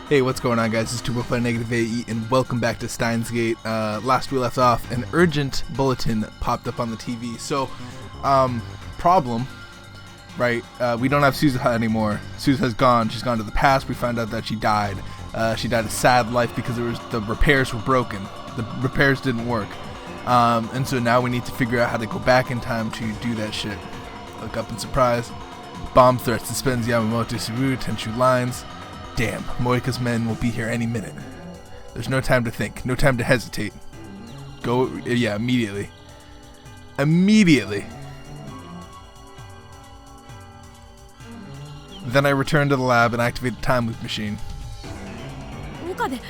Hey, what's going on, guys? It's 2.5-AE, and welcome back to Steins Gate. Last we left off, an urgent bulletin popped up on the TV. So, problem, right? We don't have Suzuha anymore. Suzuha's gone. She's gone to the past. We found out that she died. She died a sad life because the repairs were broken. The repairs didn't work. And so now we need to figure out how to go back in time to do that shit. Look up and surprise. Bomb threat suspends Yamamoto Suru, Tenshu lines. Damn, Moika's men will be here any minute. There's no time to think, no time to hesitate. Go, yeah, immediately. Immediately. Then I return to the lab and activate the time loop machine. Okabe,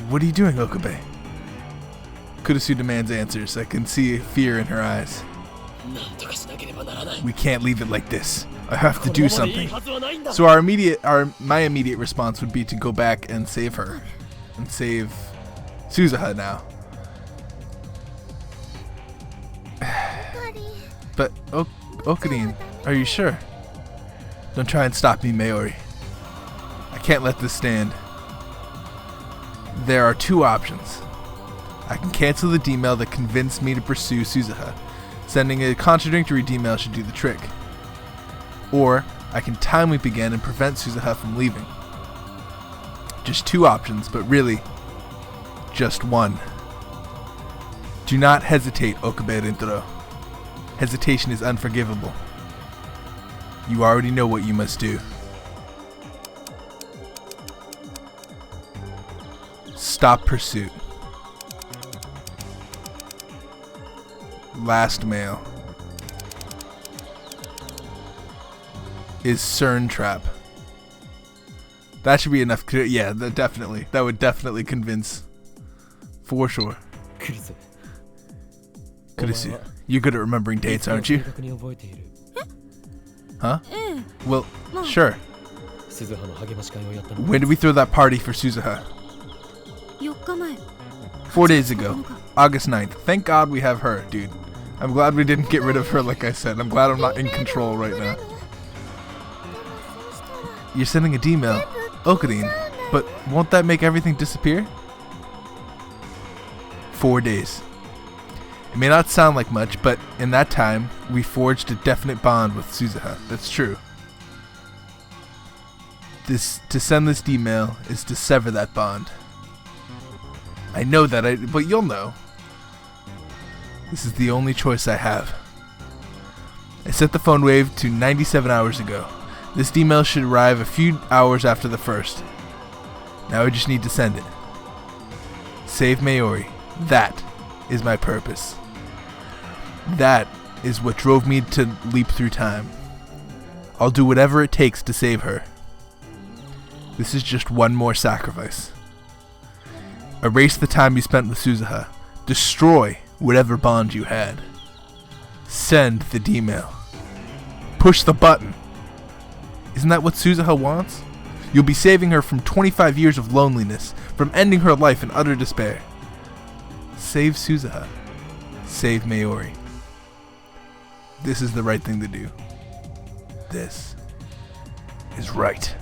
what are you doing, Okabe? Kurusu demands answers. I can see fear in her eyes. We can't leave it like this. I have to do something. So my immediate response would be to go back and save her. And save Suzuha now. But, Okadine, are you sure? Don't try and stop me, Mayori. I can't let this stand. There are two options. I can cancel the D-mail that convinced me to pursue Suzuha. Sending a contradictory D-mail should do the trick. Or, I can time leap again and prevent Suzuha from leaving. Just two options, but really, just one. Do not hesitate, Okabe Rintaro. Hesitation is unforgivable. You already know what you must do. Stop pursuit. Last mail is CERN trap. That should be enough. Yeah, that would definitely convince, for sure. Kurusu, you're good at remembering dates, aren't you? Huh? Well, sure. When did we throw that party for Suzuha? 4 days ago, August 9th. Thank God we have her, dude. I'm glad we didn't get rid of her, like I said. I'm glad I'm not in control right now. You're sending a D-mail, Okadine, but won't that make everything disappear? 4 days. It may not sound like much, but in that time, we forged a definite bond with Suzuha. That's true. To send this D-mail is to sever that bond. I know that, but you'll know. This is the only choice I have. I set the phone wave to 97 hours ago. This email should arrive a few hours after the first. Now I just need to send it. Save Mayori. That is my purpose. That is what drove me to leap through time. I'll do whatever it takes to save her. This is just one more sacrifice. Erase the time you spent with Suzuha. Destroy whatever bond you had. Send the D-mail. Push the button. Isn't that what Suzuha wants? You'll be saving her from 25 years of loneliness, from ending her life in utter despair. Save Suzuha. Save Mayori. This is the right thing to do. This is right.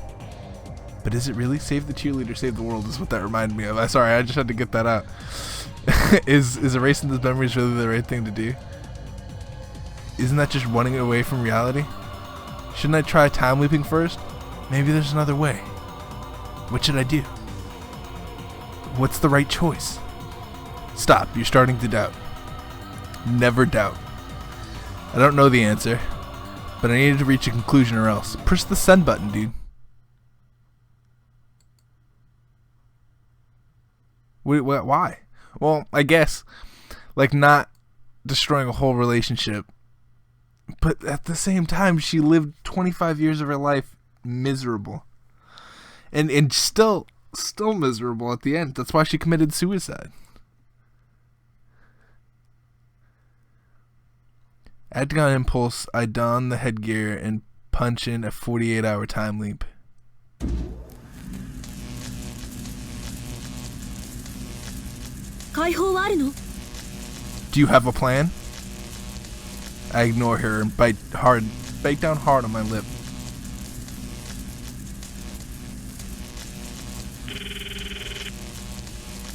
But is it really? Save the cheerleader, save the world is what that reminded me of. Sorry, I just had to get that out. Is erasing those memories really the right thing to do? Isn't that just running away from reality? Shouldn't I try time looping first? Maybe there's another way. What should I do? What's the right choice? Stop, you're starting to doubt. Never doubt. I don't know the answer, but I needed to reach a conclusion or else. Push the send button, dude. Wait, why? Well, I guess, like, not destroying a whole relationship, but at the same time, she lived 25 years of her life miserable, and still miserable at the end. That's why she committed suicide. Acting on impulse, I don the headgear and punch in a 48-hour time leap. Do you have a plan? I ignore her and bite down hard on my lip.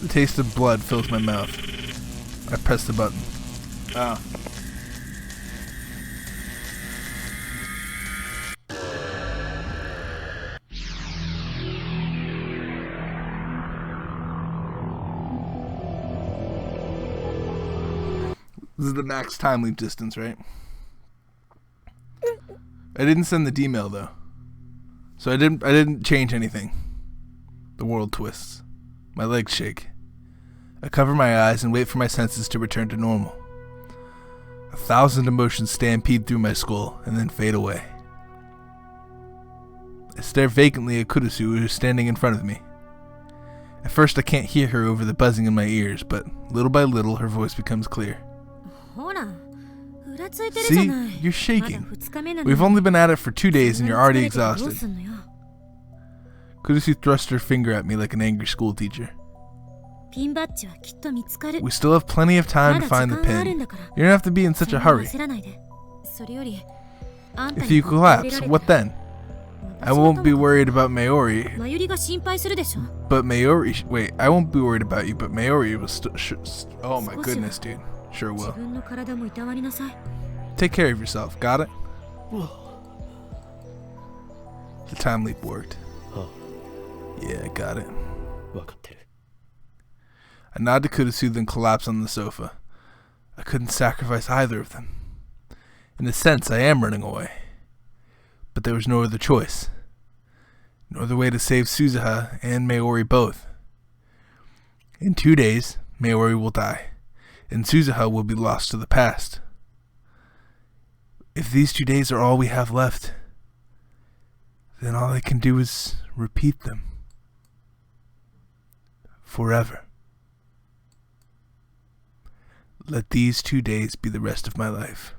The taste of blood fills my mouth. I press the button. Ah. This is the max time leap distance, right? I didn't send the email though, so I didn't change anything. The world twists. My legs shake. I cover my eyes and wait for my senses to return to normal. 1,000 emotions stampede through my skull and then fade away. I stare vacantly at Kurusu, who is standing in front of me. At first I can't hear her over the buzzing in my ears, but little by little her voice becomes clear. See, you're shaking. We've only been at it for 2 days and you're already exhausted. Kurusu thrust her finger at me like an angry schoolteacher. We still have plenty of time to find the pin. You don't have to be in such a hurry. If you collapse, what then? I won't be worried about Mayuri. But Mayuri... Wait, I won't be worried about you, but Mayuri was oh my goodness, dude. Sure will. Take care of yourself, got it? The time leap worked. Yeah, I got it. I nod to Kurusu, then collapse on the sofa. I couldn't sacrifice either of them. In a sense, I am running away. But there was no other choice. No other way to save Suzuha and Mayuri both. In 2 days, Mayuri will die, and Suzuha will be lost to the past. If these 2 days are all we have left, then all I can do is repeat them. Forever. Let these 2 days be the rest of my life.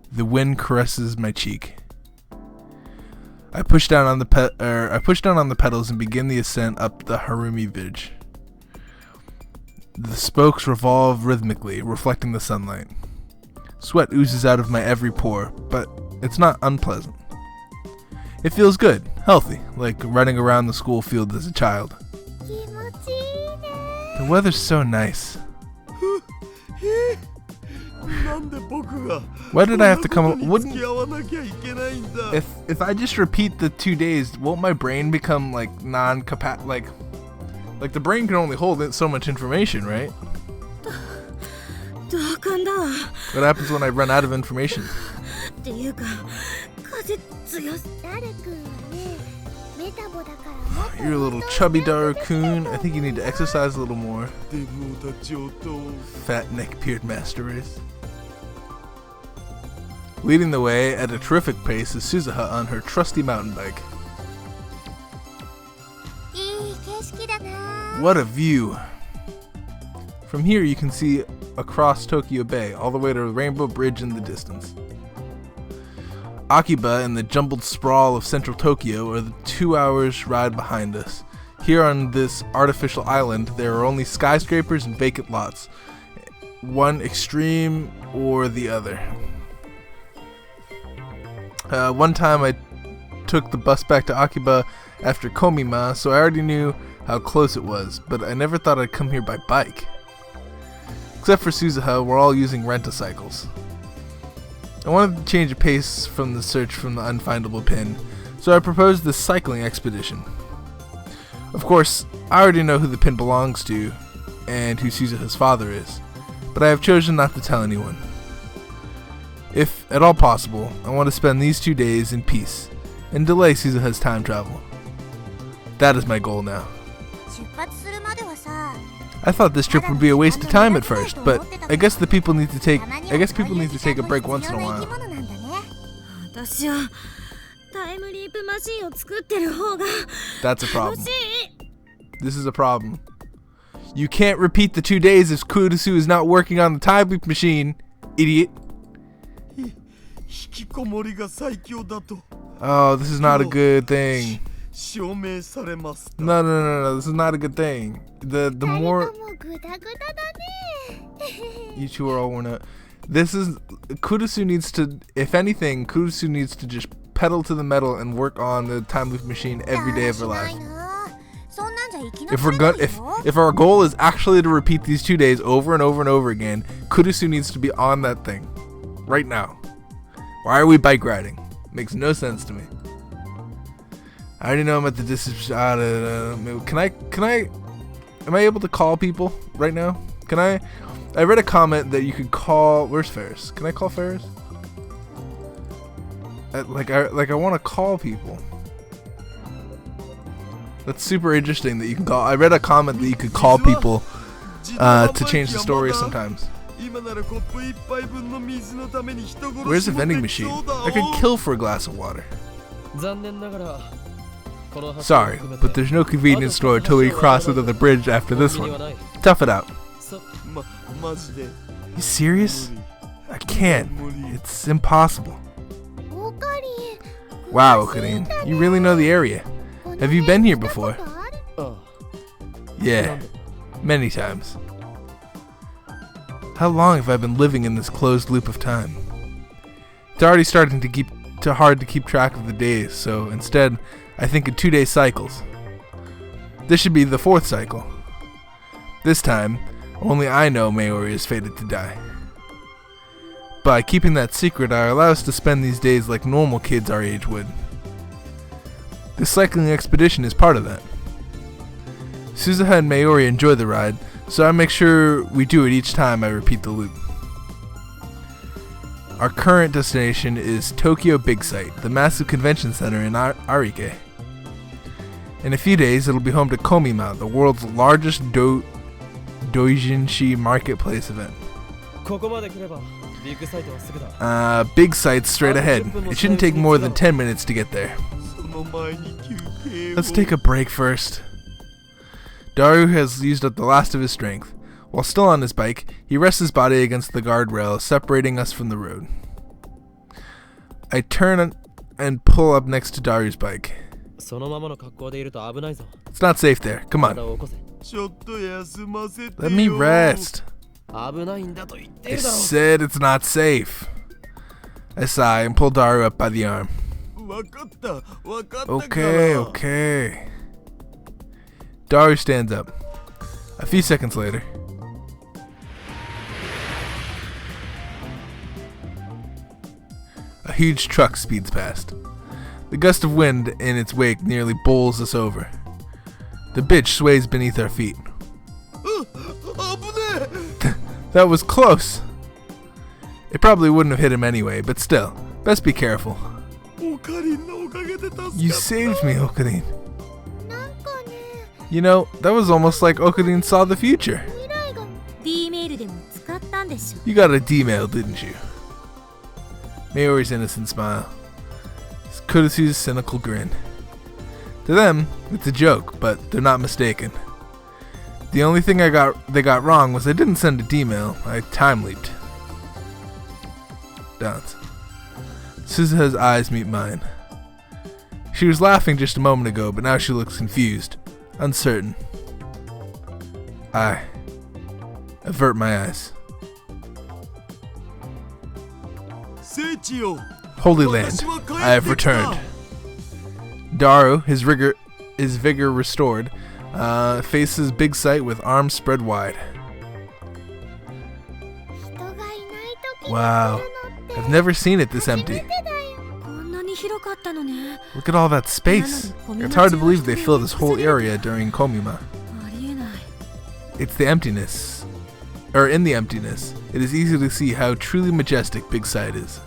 The wind caresses my cheek. I push down on the pedals and begin the ascent up the Harumi Bridge. The spokes revolve rhythmically, reflecting the sunlight. Sweat oozes out of my every pore, but it's not unpleasant. It feels good, healthy, like running around the school field as a child. The weather's so nice. Why did I have to come up? If I just repeat the 2 days, won't my brain become like like the brain can only hold so much information, right? What happens when I run out of information? You're a little chubby Daru-kun. I think you need to exercise a little more. Fat neck-beard master race. Leading the way at a terrific pace is Suzuha on her trusty mountain bike. What a view! From here you can see across Tokyo Bay, all the way to the Rainbow Bridge in the distance. Akiba and the jumbled sprawl of central Tokyo are the 2 hours ride behind us. Here on this artificial island, there are only skyscrapers and vacant lots. One extreme or the other. One time I took the bus back to Akiba after Komima, so I already knew how close it was, but I never thought I'd come here by bike. Except for Suzuha, we're all using rent-a-cycles. I wanted to change the pace from the search from the unfindable pin, so I proposed this cycling expedition. Of course, I already know who the pin belongs to, and who Suzuha's father is, but I have chosen not to tell anyone. If at all possible, I want to spend these 2 days in peace, and delay Suzuha's time travel. That is my goal now. I thought this trip would be a waste of time at first, but I guess people need to take a break once in a while. That's a problem. This is a problem. You can't repeat the 2 days if Kurusu is not working on the time leap machine, idiot. Oh, this is not a good thing. No, this is not a good thing. The more you two are all worn out. This is Kurusu needs to, if anything, Kurusu needs to just pedal to the metal and work on the time loop machine every day of our lives. If our goal is actually to repeat these 2 days over and over and over again, Kurisu needs to be on that thing right now. Why are we bike riding? Makes no sense to me. I already know I'm at the distance. Am I able to call people right now? I read a comment that you could call. Where's Ferris? Can I call Ferris? I want to call people. That's super interesting that you can call. I read a comment that you could call people to change the story sometimes. Where's the vending machine? I could kill for a glass of water. Sorry, but there's no convenience store until we cross another bridge after this one. Tough it out. You serious? I can't. It's impossible. Wow, Okarin, you really know the area. Have you been here before? Yeah, many times. How long have I been living in this closed loop of time? It's already starting to get hard to keep track of the days, so instead, I think in 2-day cycles. This should be the 4th cycle. This time, only I know Mayuri is fated to die. By keeping that secret, I allow us to spend these days like normal kids our age would. This cycling expedition is part of that. Suzuha and Mayuri enjoy the ride, so I make sure we do it each time I repeat the loop. Our current destination is Tokyo Big Sight, the massive convention center in Arike. In a few days, it'll be home to Komima, the world's largest doujinshi marketplace event. Big Sight's straight ahead. It shouldn't take more than 10 minutes to get there. Let's take a break first. Daru has used up the last of his strength. While still on his bike, he rests his body against the guardrail, separating us from the road. I turn and pull up next to Daru's bike. It's not safe there. Come on. Let me rest. I said it's not safe. I sigh and pull Daru up by the arm. Okay. Daru stands up. A few seconds later. A huge truck speeds past. The gust of wind in its wake nearly bowls us over. The bitch sways beneath our feet. That was close. It probably wouldn't have hit him anyway, but still, best be careful. You saved me, Okarin. You know, that was almost like Okarin saw the future. You got a D-mail, didn't you? Mayuri's innocent smile. Kurisu's cynical grin. To them, it's a joke, but they're not mistaken. The only thing they got wrong was I didn't send a D-mail, I time-leaped. Dance. Suzuha's eyes meet mine. She was laughing just a moment ago, but now she looks confused, uncertain. I avert my eyes. Holy Land, I have returned. Daru, his vigor restored, faces Big Sight with arms spread wide. Wow, I've never seen it this empty. Look at all that space. It's hard to believe they filled this whole area during Komima. It's the emptiness. In the emptiness, it is easy to see how truly majestic Big Sight is.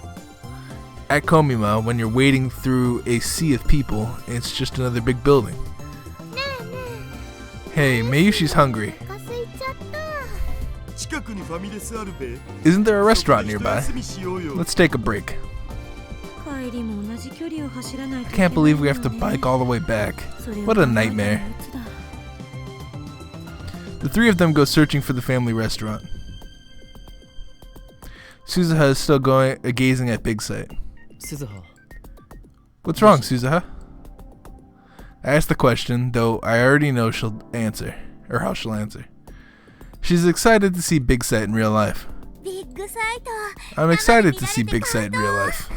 At Komima, when you're wading through a sea of people, it's just another big building. Hey, Mayushi's hungry. Isn't there a restaurant nearby? Let's take a break. I can't believe we have to bike all the way back. What a nightmare. The three of them go searching for the family restaurant. Suzuha is still gazing at Big Sight. What's wrong, Suzuha? I asked the question, though I already know she'll answer, or how she'll answer. She's excited to see Big Sight in real life. I'm excited to see Big Sight in real life.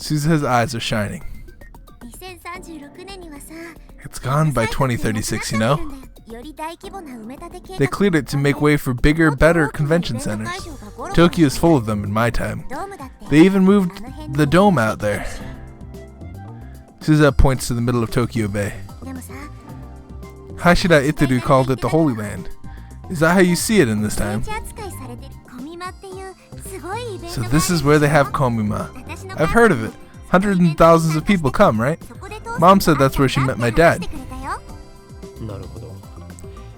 Suzuha's eyes are shining. It's gone by 2036, you know? They cleared it to make way for bigger, better convention centers. Tokyo is full of them in my time. They even moved the dome out there. Suzuha points to the middle of Tokyo Bay. Hashira Iteru called it the Holy Land. Is that how you see it in this time? So this is where they have Komima. I've heard of it. Hundreds and thousands of people come, right? Mom said that's where she met my dad.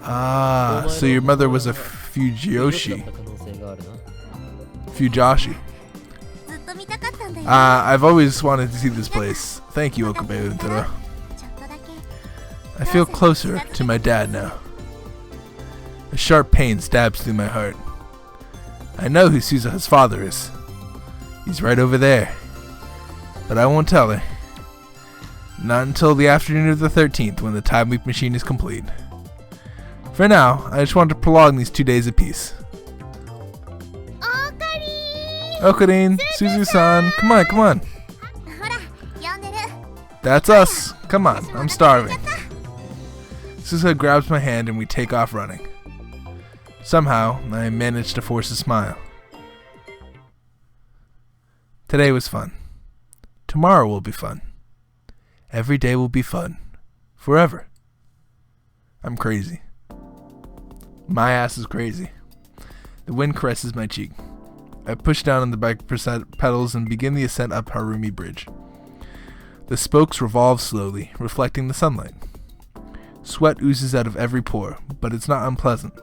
Ah, so your mother was a Fujoshi. I've always wanted to see this place. Thank you, Okabe Rintaro. I feel closer to my dad now. A sharp pain stabs through my heart. I know who Suzuha's father is. He's right over there. But I won't tell her. Not until the afternoon of the 13th, when the time loop machine is complete. For now, I just want to prolong these 2 days of peace. Okarin, Suzu-san, come on, come on. That's us. Come on, I'm starving. Suzuha grabs my hand and we take off running. Somehow, I managed to force a smile. Today was fun. Tomorrow will be fun. Every day will be fun. Forever. I'm crazy. My ass is crazy. The wind caresses my cheek. I push down on the bike pedals and begin the ascent up Harumi Bridge. The spokes revolve slowly, reflecting the sunlight. Sweat oozes out of every pore, but it's not unpleasant.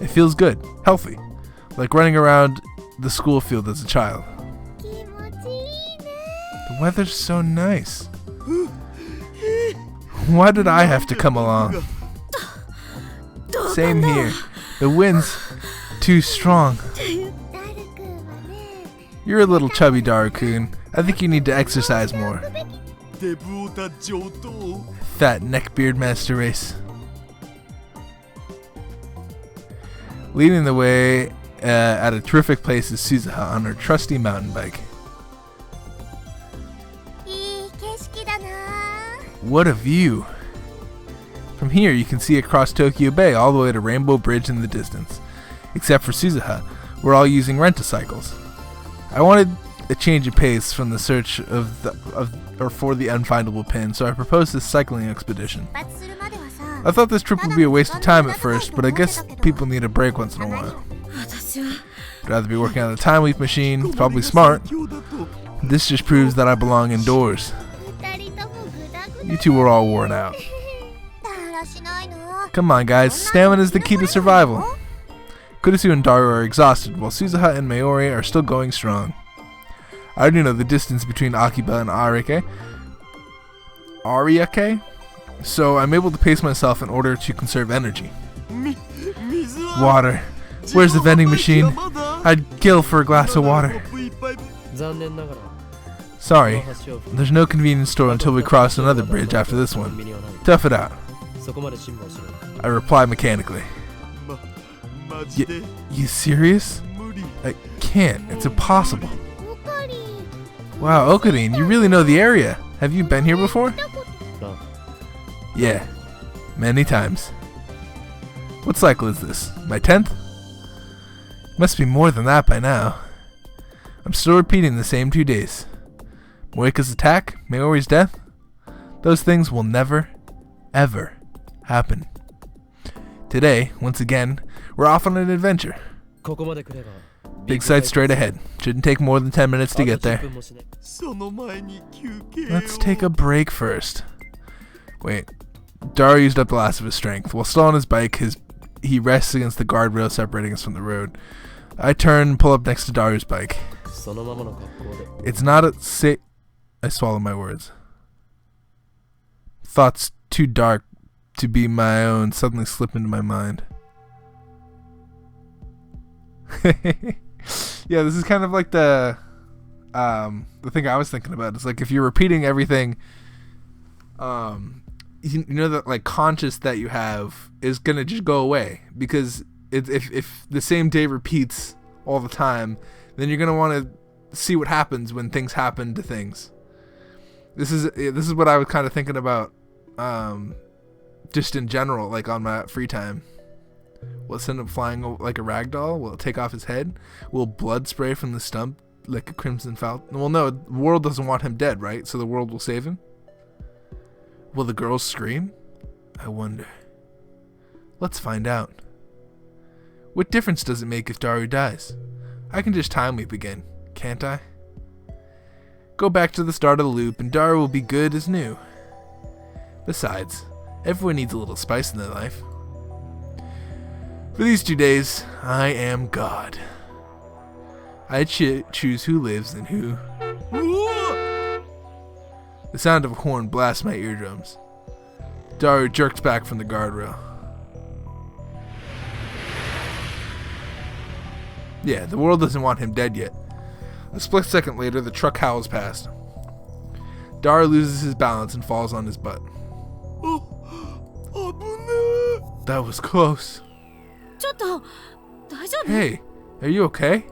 It feels good, healthy, like running around the school field as a child. The weather's so nice. Why did I have to come along? Same here. The wind's too strong. You're a little chubby, Daru-kun. I think you need to exercise more. Fat neckbeard master race. Leading the way at a terrific place is Suzuha on her trusty mountain bike. What a view! From here you can see across Tokyo Bay all the way to Rainbow Bridge in the distance. Except for Suzuha, we're all using rent-a-cycles. I wanted a change of pace from the search for the unfindable pin, so I proposed this cycling expedition. I thought this trip would be a waste of time at first, but I guess people need a break once in a while. I'd rather be working on a time leap machine. It's probably smart. This just proves that I belong indoors. You two were all worn out. Come on, guys. Stamina is the key to survival. Kurisu and Daru are exhausted, while Suzuha and Mayuri are still going strong. I already know the distance between Akiba and Ariake, so I'm able to pace myself in order to conserve energy. Water. Where's the vending machine? I'd kill for a glass of water. Sorry, there's no convenience store until we cross another bridge after this one. Tough it out. I reply mechanically. You serious? I can't. It's impossible. Wow, Okarin, you really know the area. Have you been here before? Yeah, many times. What cycle is this? My 10th? Must be more than that by now. I'm still repeating the same 2 days. Moika's attack, Mayori's death. Those things will never, ever happen. Today, once again, we're off on an adventure. Big sight straight ahead. Shouldn't take more than 10 minutes to get there. Let's take a break first. Wait. Daru used up the last of his strength. While still on his bike, he rests against the guardrail separating us from the road. I turn and pull up next to Daru's bike. It's not a I swallow my words. Thoughts too dark to be my own suddenly slip into my mind. Yeah, this is kind of like the thing I was thinking about. It's like if you're repeating everything, you know that like conscious that you have is gonna just go away, because if the same day repeats all the time, then you're gonna want to see what happens when things happen to things. This is what I was kind of thinking about, just in general, like on my free time. Will it send him flying like a rag doll? Will it take off his head? Will blood spray from the stump like a crimson falcon? Well, no, the world doesn't want him dead, right? So the world will save him? Will the girls scream? I wonder. Let's find out. What difference does it make if Daru dies? I can just time leap again, can't I? Go back to the start of the loop and Daru will be good as new. Besides, everyone needs a little spice in their life. For these 2 days, I am God. I choose who lives and who... The sound of a horn blasts my eardrums. Daru jerks back from the guardrail. Yeah, the world doesn't want him dead yet. A split second later, the truck howls past. Daru loses his balance and falls on his butt. That was close. Hey, are you okay?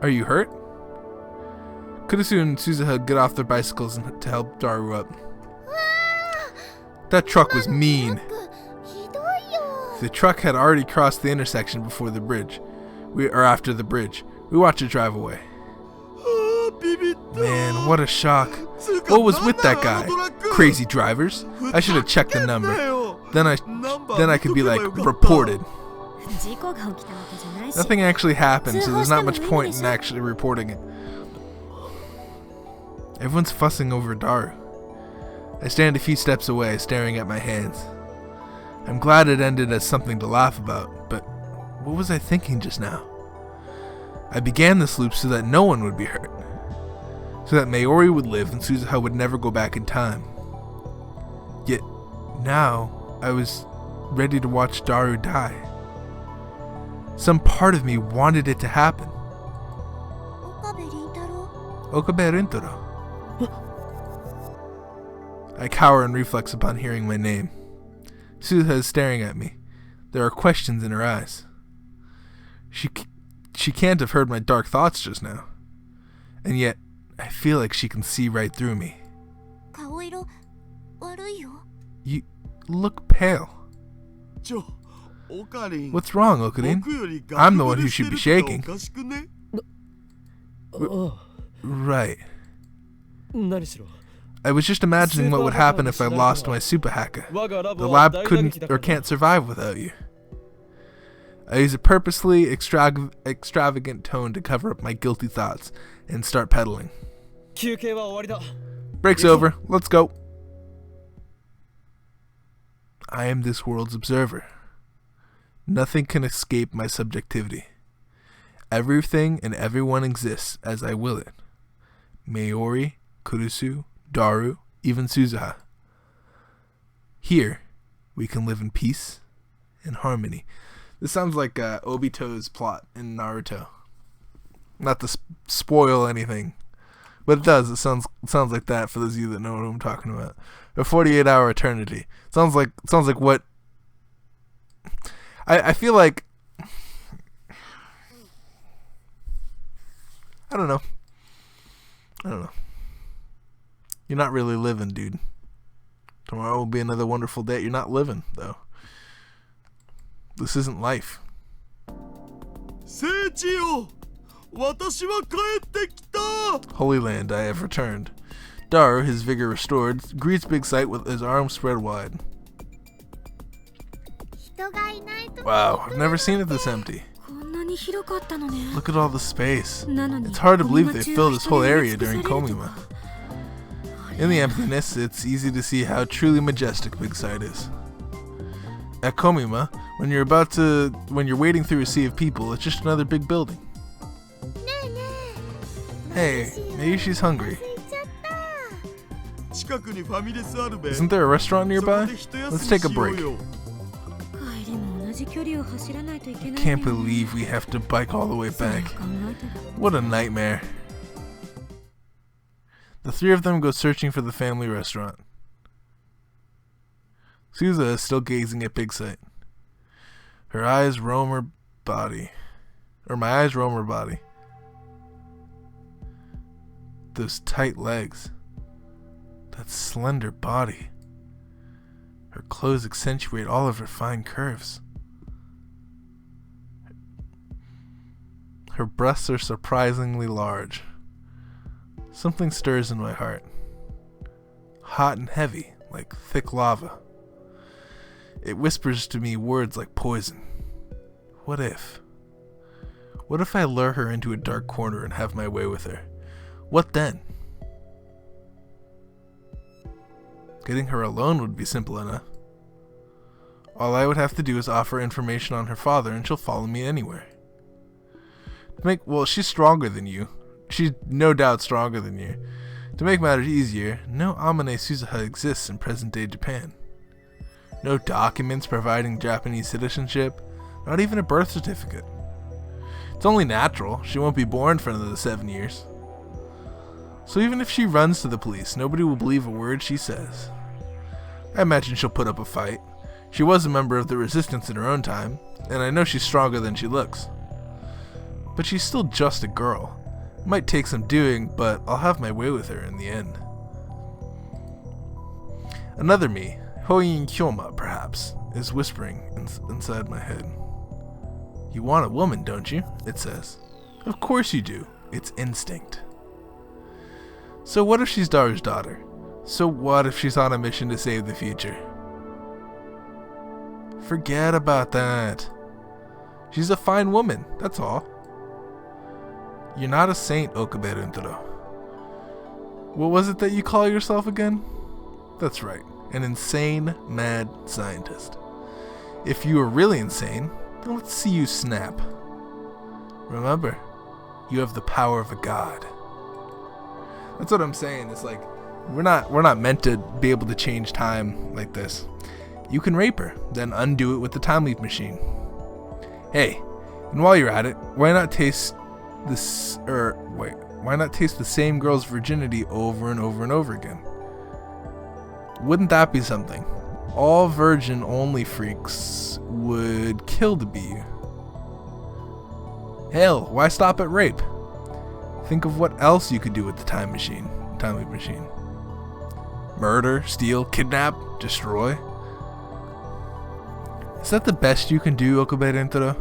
Are you hurt? Kurusu and Suzuha get off their bicycles to help Daru up. That truck was mean. The truck had already crossed the intersection before the bridge. After the bridge. We watched it drive away. Man, what a shock. What was with that guy? Crazy drivers? I should have checked the number. Then I could be like, reported. Nothing actually happened, so there's not much point in actually reporting it. Everyone's fussing over Daru. I stand a few steps away, staring at my hands. I'm glad it ended as something to laugh about, but what was I thinking just now? I began this loop so that no one would be hurt. So that Mayuri would live and Suzuha would never go back in time. Yet, now, I was ready to watch Daru die. Some part of me wanted it to happen. Okabe Rintaro. I cower in reflex upon hearing my name. Suzuha is staring at me. There are questions in her eyes. She can't have heard my dark thoughts just now. And yet, I feel like she can see right through me. You look pale. What's wrong, Okarin? I'm the one who should be shaking. Right. I was just imagining what would happen if I lost my super hacker. The lab couldn't or can't survive without you. I use a purposely extravagant tone to cover up my guilty thoughts and start pedaling. Break's over. Let's go. I am this world's observer. Nothing can escape my subjectivity. Everything and everyone exists as I will it. Mayuri, Kurusu, Daru, even Suzuha. Here, we can live in peace and harmony. This sounds like Obito's plot in Naruto. Not to spoil anything, but it does. It sounds like that for those of you that know what I'm talking about. A 48-hour eternity. Sounds like what. I feel like. I don't know. You're not really living, dude. Tomorrow will be another wonderful day. You're not living, though. This isn't life. Holy Land, I have returned. Daru, his vigor restored, greets Big Sight with his arms spread wide. Wow, I've never seen it this empty. Look at all the space. It's hard to believe they filled this whole area during Komima. In the emptiness, it's easy to see how truly majestic Big Sight is. At Komima, when you're wading through a sea of people, it's just another big building. Hey, maybe she's hungry. Isn't there a restaurant nearby? Let's take a break. I can't believe we have to bike all the way back. What a nightmare. The three of them go searching for the family restaurant. Suzuha is still gazing at Big Sight. Her eyes roam her roam her body. Those tight legs. That slender body. Her clothes accentuate all of her fine curves. Her breasts are surprisingly large. Something stirs in my heart. Hot and heavy, like thick lava. It whispers to me words like poison. What if? What if I lure her into a dark corner and have my way with her? What then? Getting her alone would be simple enough. All I would have to do is offer information on her father and she'll follow me anywhere. Well, she's stronger than you. She's no doubt stronger than you. To make matters easier, no Amane Suzuha exists in present-day Japan. No documents providing Japanese citizenship, not even a birth certificate. It's only natural. She won't be born for another 7 years. So even if she runs to the police, nobody will believe a word she says. I imagine she'll put up a fight. She was a member of the resistance in her own time, and I know she's stronger than she looks. But she's still just a girl. It might take some doing, but I'll have my way with her in the end. Another me, Hoyin Kyoma perhaps, is whispering inside my head. You want a woman, don't you? It says. Of course you do. It's instinct. So what if she's Daru's daughter? So what if she's on a mission to save the future? Forget about that. She's a fine woman, that's all. You're not a saint, Okabe Rintaro. What was it that you call yourself again? That's right, an insane, mad scientist. If you are really insane, then let's see you snap. Remember, you have the power of a god. That's what I'm saying. It's like we're not meant to be able to change time like this. You can rape her, then undo it with the time leap machine. Hey, and while you're at it, why not taste the same girl's virginity over and over and over again? Wouldn't that be something? All virgin-only freaks would kill to be you. Hell, why stop at rape? Think of what else you could do with the time leap machine. Murder, steal, kidnap, destroy. Is that the best you can do, Okabe Rintaro?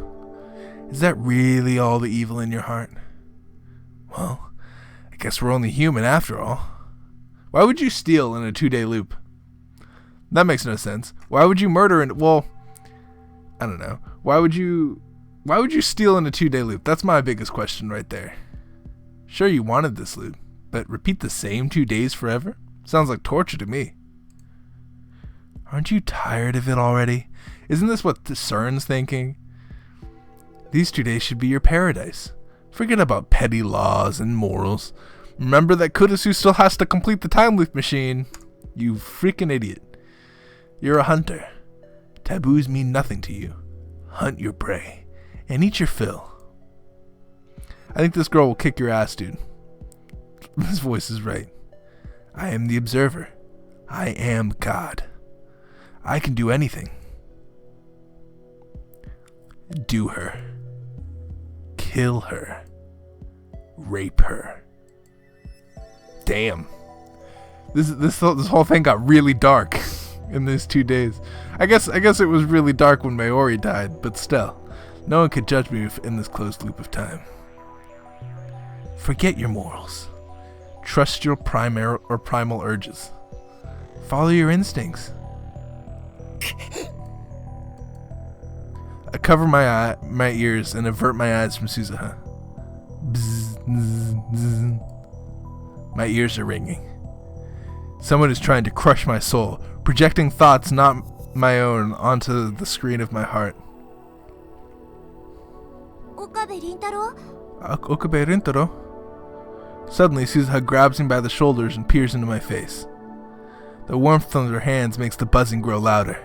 Is that really all the evil in your heart? Well, I guess we're only human after all. Why would you steal in a 2-day loop? That makes no sense. Why would you murder well, I don't know. Why would you steal in a 2-day loop? That's my biggest question right there. Sure, you wanted this loop, but repeat the same 2 days forever? Sounds like torture to me. Aren't you tired of it already? Isn't this what the CERN's thinking? These 2 days should be your paradise. Forget about petty laws and morals. Remember that Kurisu still has to complete the time loop machine. You freaking idiot. You're a hunter. Taboos mean nothing to you. Hunt your prey and eat your fill. I think this girl will kick your ass, dude. This voice is right. I am the observer. I am God. I can do anything. Do her. Kill her. Rape her. Damn. This whole thing got really dark in these 2 days. I guess it was really dark when Mayori died, but still, no one could judge me in this closed loop of time. Forget your morals. Trust your primal urges. Follow your instincts. I cover my ears and avert my eyes from Suzuha. Bzz, bzz, bzz. My ears are ringing. Someone is trying to crush my soul, projecting thoughts not my own onto the screen of my heart. Okabe Rintaro? Okabe Rintaro? Suddenly, Suzuha grabs me by the shoulders and peers into my face. The warmth from her hands makes the buzzing grow louder.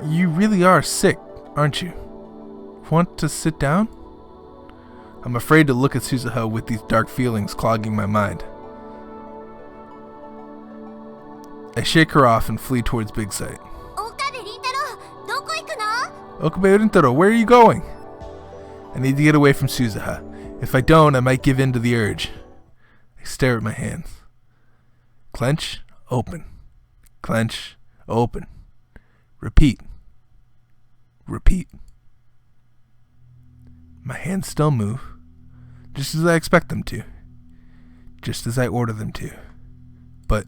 You really are sick, aren't you? Want to sit down? I'm afraid to look at Suzuha with these dark feelings clogging my mind. I shake her off and flee towards Big Sight. Okabe Rintaro, where are you going? I need to get away from Suzuha. If I don't, I might give in to the urge. I stare at my hands. Clench, open. Clench, open. Repeat. Repeat. My hands still move, just as I expect them to. Just as I order them to. But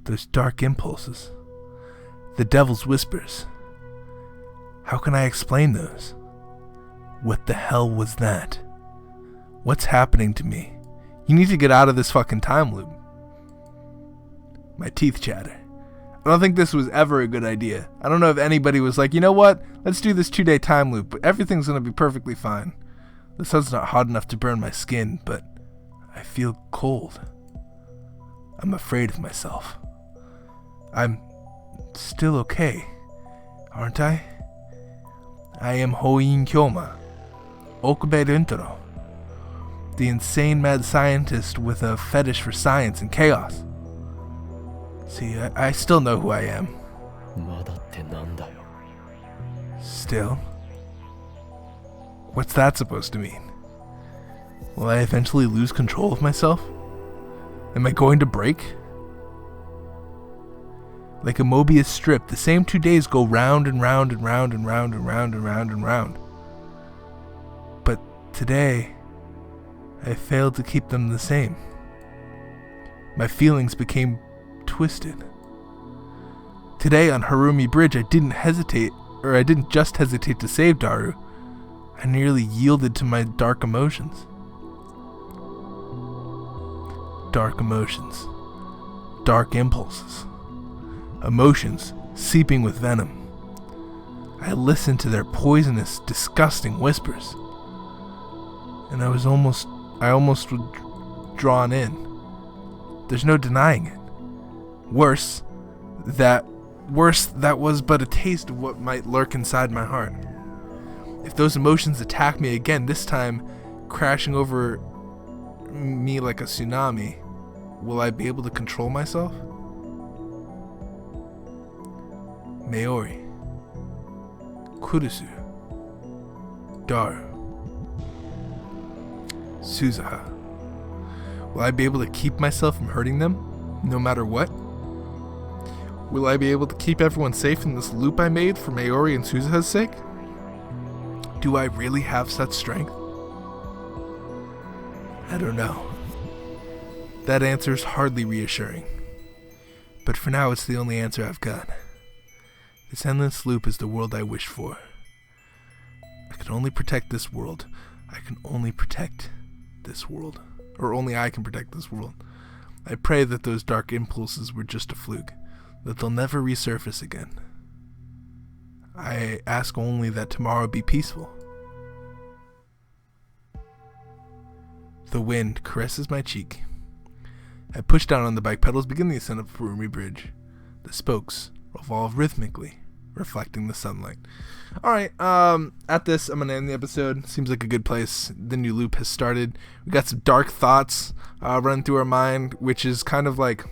those dark impulses, the devil's whispers, how can I explain those? What the hell was that? What's happening to me? You need to get out of this fucking time loop. My teeth chatter. I don't think this was ever a good idea. I don't know if anybody was like, you know what? Let's do this 2-day time loop, but everything's gonna be perfectly fine. The sun's not hot enough to burn my skin, but I feel cold. I'm afraid of myself. I'm still okay, aren't I? I am Hoin Kyoma, Okabe Rintaro, the insane mad scientist with a fetish for science and chaos. See, I still know who I am. Still? What's that supposed to mean? Will I eventually lose control of myself? Am I going to break? Like a Mobius strip, the same 2 days go round and round and round and round and round and round and round. But today, I failed to keep them the same. My feelings became twisted. Today on Harumi Bridge, I didn't just hesitate to save Daru. I nearly yielded to my dark emotions. Dark emotions. Dark impulses. Emotions seeping with venom. I listened to their poisonous, disgusting whispers. And I almost was drawn in. There's no denying it. Worse, that was but a taste of what might lurk inside my heart. If those emotions attack me again, this time crashing over me like a tsunami, will I be able to control myself? Maori, Kurusu, Daru, Suzuha. Will I be able to keep myself from hurting them, no matter what? Will I be able to keep everyone safe in this loop I made for Maori and Suzuha's sake? Do I really have such strength? I don't know. That answer's hardly reassuring. But for now, it's the only answer I've got. This endless loop is the world I wish for. I can only protect this world. I can only protect this world. Or only I can protect this world. I pray that those dark impulses were just a fluke, that they'll never resurface again. I ask only that tomorrow be peaceful. The wind caresses my cheek. I push down on the bike pedals, beginning the ascent of Harumi Bridge. The spokes revolve rhythmically, reflecting the sunlight. Alright, at this, I'm going to end the episode. Seems like a good place. The new loop has started. We got some dark thoughts running through our mind, which is kind of like...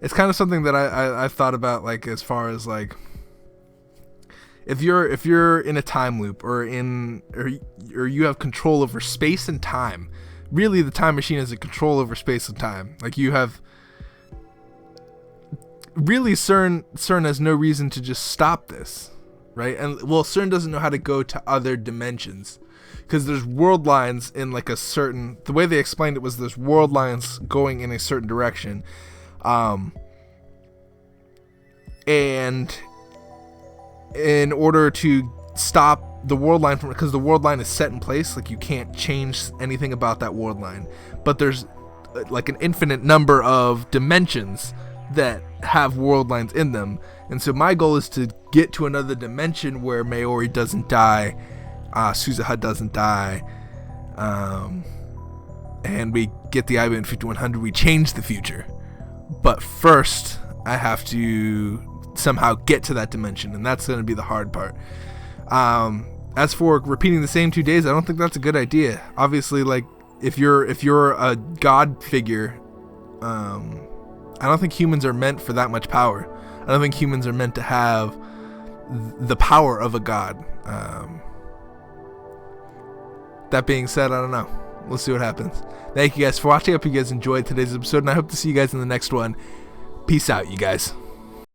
It's kind of something that I thought about, like, as far as, like... If you're in a time loop, or you have control over space and time... Really, the time machine has a control over space and time. Like, you have... Really, CERN has no reason to just stop this, right? And, well, CERN doesn't know how to go to other dimensions. Because there's world lines in, like, a certain... The way they explained it was there's world lines going in a certain direction. And in order to stop the world line from, because the world line is set in place, like, you can't change anything about that world line, but there's like an infinite number of dimensions that have world lines in them. And so my goal is to get to another dimension where Maori doesn't die, Suzuha doesn't die, and we get the IBM 5100, we change the future. But first, I have to somehow get to that dimension, and that's going to be the hard part. As for repeating the same 2 days, I don't think that's a good idea. Obviously, like, if you're a god figure, I don't think humans are meant for that much power. I don't think humans are meant to have the power of a god. That being said, I don't know. We'll see what happens. Thank you guys for watching. I hope you guys enjoyed today's episode, and I hope to see you guys in the next one. Peace out, you guys.